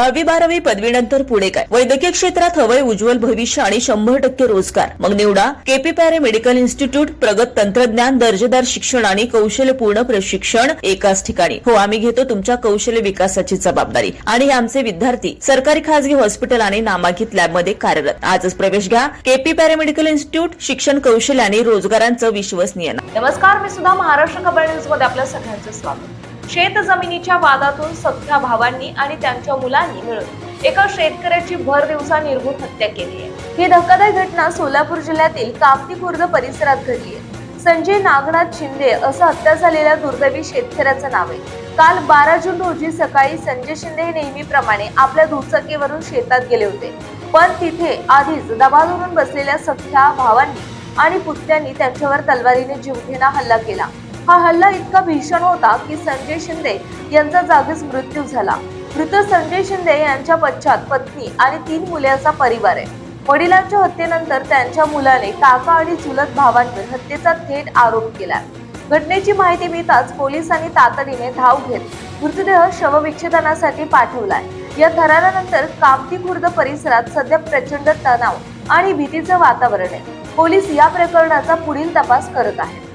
10वी-12वी पदवीनंतर पुढे काय? वैद्यकीय क्षेत्रात हवंय उज्ज्वल भविष्य आणि 100% रोजगार. मग निवडा केपी पॅरामेडिकल इन्स्टिट्यूट. प्रगत तंत्रज्ञान, दर्जेदार शिक्षण आणि कौशल्यपूर्ण प्रशिक्षण एकाच ठिकाणी. हो, आम्ही घेतो तुमच्या कौशल्य विकासाची जबाबदारी आणि हे आमचे विद्यार्थी सरकारी, खासगी हॉस्पिटल आणि नामांकित लॅबमध्ये कार्यरत. आजच प्रवेश घ्या. KP paramedical institute. शिक्षण, कौशल्य आणि रोजगारांचं विश्वसनीय नाव. नमस्कार, मी सुद्धा महाराष्ट्र खबर न्यूज मध्ये आपल्या सगळ्यांचं स्वागत. शेत जमिनीच्या वादातून सख्ख्या भावांनी आणि त्यांच्या मुलांनी मिळून एका शेतकऱ्याची भर दिवसा निर्घृण हत्या केली आहे. ही धक्कादायक घटना सोलापूर जिल्ह्यातील कामती खुर्द परिसरात घडली आहे. संजय नागनाथ शिंदे असं हत्या झालेल्या दुर्दैवी शेतकऱ्याचं नाव आहे. काल 12 जून रोजी सकाळी संजय शिंदे हे नेहमीप्रमाणे आपल्या दुचाकीवरून शेतात गेले होते, पण तिथे आधीच दबा धरून बसलेल्या सख्ख्या भावांनी आणि पुत्यांनी त्यांच्यावर तलवारीने जीवघेणा हल्ला केला. हा हल्ला इतका भीषण होता की संजय शिंदे यांचा जागीच मृत्यू झाला. मृत संजय शिंदे यांच्या पश्चात पत्नी आणि 3 मुलांचा परिवार आहे. वडिलांच्या हत्येनंतर त्यांच्या मुलाने काका आणि चुलत भावांवर हत्येचा थेट आरोप केला. घटनेची माहिती मिळताच पोलिसांनी तातडीने धाव घेत मृतदेह शवविच्छेदनासाठी पाठवलाय. या थरारानंतर कामती खुर्द परिसरात सध्या प्रचंड तणाव आणि भीतीचं वातावरण आहे. पोलीस या प्रकरणाचा पुढील तपास करत आहेत.